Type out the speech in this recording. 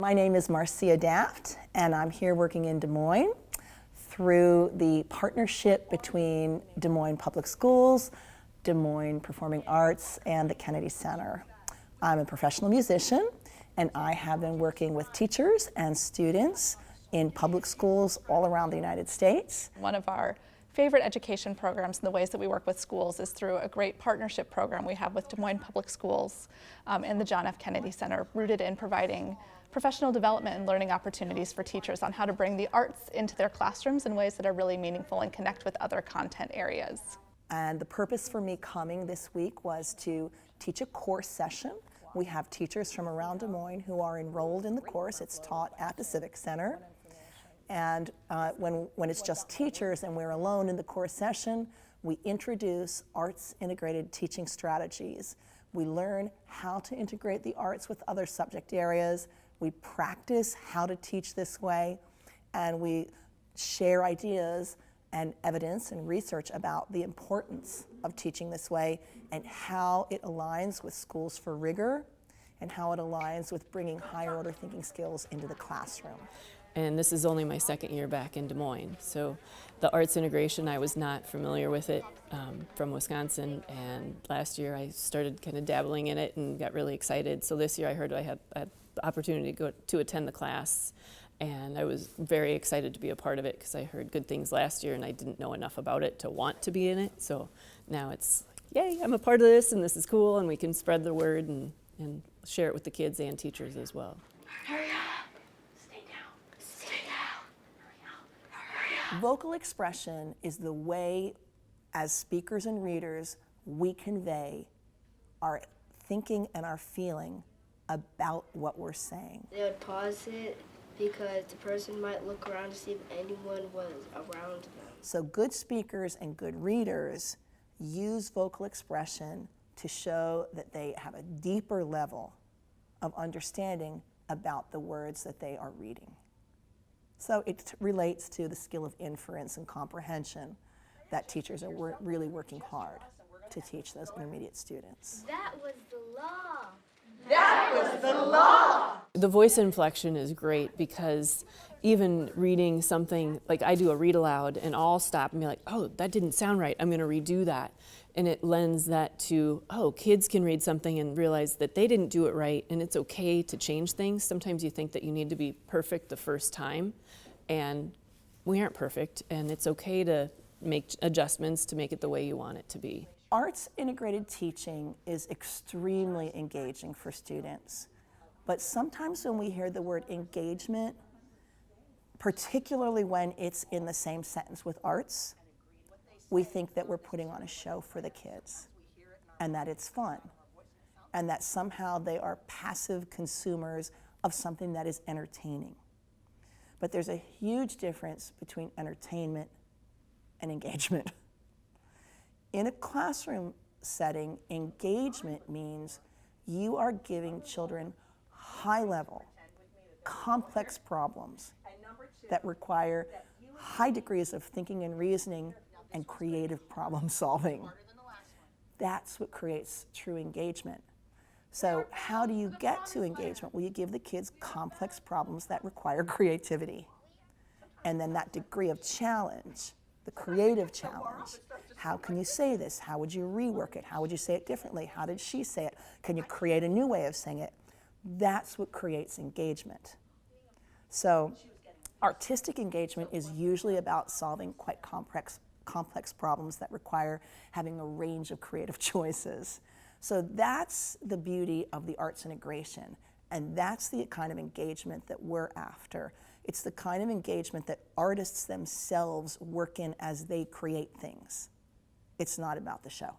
My name is Marcia Daft, and I'm here working in Des Moines through the partnership between Des Moines Public Schools, Des Moines Performing Arts, and the Kennedy Center. I'm a professional musician, and I have been working with teachers and students in public schools all around the United States. One of our favorite education programs and the ways that we work with schools is through a great partnership program we have with Des Moines Public Schools and the John F. Kennedy Center, rooted in providing professional development and learning opportunities for teachers on how to bring the arts into their classrooms in ways that are really meaningful and connect with other content areas. And the purpose for me coming this week was to teach a course session. We have teachers from around Des Moines who are enrolled in the course. It's taught at the Civic Center. And when it's just teachers and we're alone in the course session, we introduce arts integrated teaching strategies. We learn how to integrate the arts with other subject areas. We practice how to teach this way, and we share ideas and evidence and research about the importance of teaching this way and how it aligns with Schools for Rigor and how it aligns with bringing higher order thinking skills into the classroom. And this is only my second year back in Des Moines. So the arts integration, I was not familiar with it from Wisconsin, and last year I started kind of dabbling in it and got really excited. So this year I heard I had the opportunity to attend the class, and I was very excited to be a part of it because I heard good things last year and I didn't know enough about it to want to be in it. So now it's like, yay, I'm a part of this and this is cool, and we can spread the word and share it with the kids and teachers as well. Hurry up. Stay down. Stay down. Hurry up. Hurry up. Vocal expression is the way, as speakers and readers, we convey our thinking and our feeling about what we're saying. They would pause it because the person might look around to see if anyone was around them. So good speakers and good readers use vocal expression to show that they have a deeper level of understanding about the words that they are reading. So it relates to the skill of inference and comprehension that teachers are really working hard to teach those intermediate students. That was the law. That was the law! The voice inflection is great because even reading something, like I do a read aloud and I'll stop and be like, oh, that didn't sound right, I'm gonna redo that. And it lends that to, oh, kids can read something and realize that they didn't do it right, and it's okay to change things. Sometimes you think that you need to be perfect the first time, and we aren't perfect, and it's okay to make adjustments to make it the way you want it to be. Arts integrated teaching is extremely engaging for students, but sometimes when we hear the word engagement, particularly when it's in the same sentence with arts, we think that we're putting on a show for the kids and that it's fun and that somehow they are passive consumers of something that is entertaining. But there's a huge difference between entertainment and engagement. In a classroom setting, engagement means you are giving children high-level, complex problems that require high degrees of thinking and reasoning and creative problem solving. That's what creates true engagement. So how do you get to engagement? Well, you give the kids complex problems that require creativity. And then that degree of challenge, the creative challenge. How can you say this? How would you rework it? How would you say it differently? How did she say it? Can you create a new way of saying it? That's what creates engagement. So artistic engagement is usually about solving quite complex problems that require having a range of creative choices. So that's the beauty of the arts integration, and that's the kind of engagement that we're after. It's the kind of engagement that artists themselves work in as they create things. It's not about the show.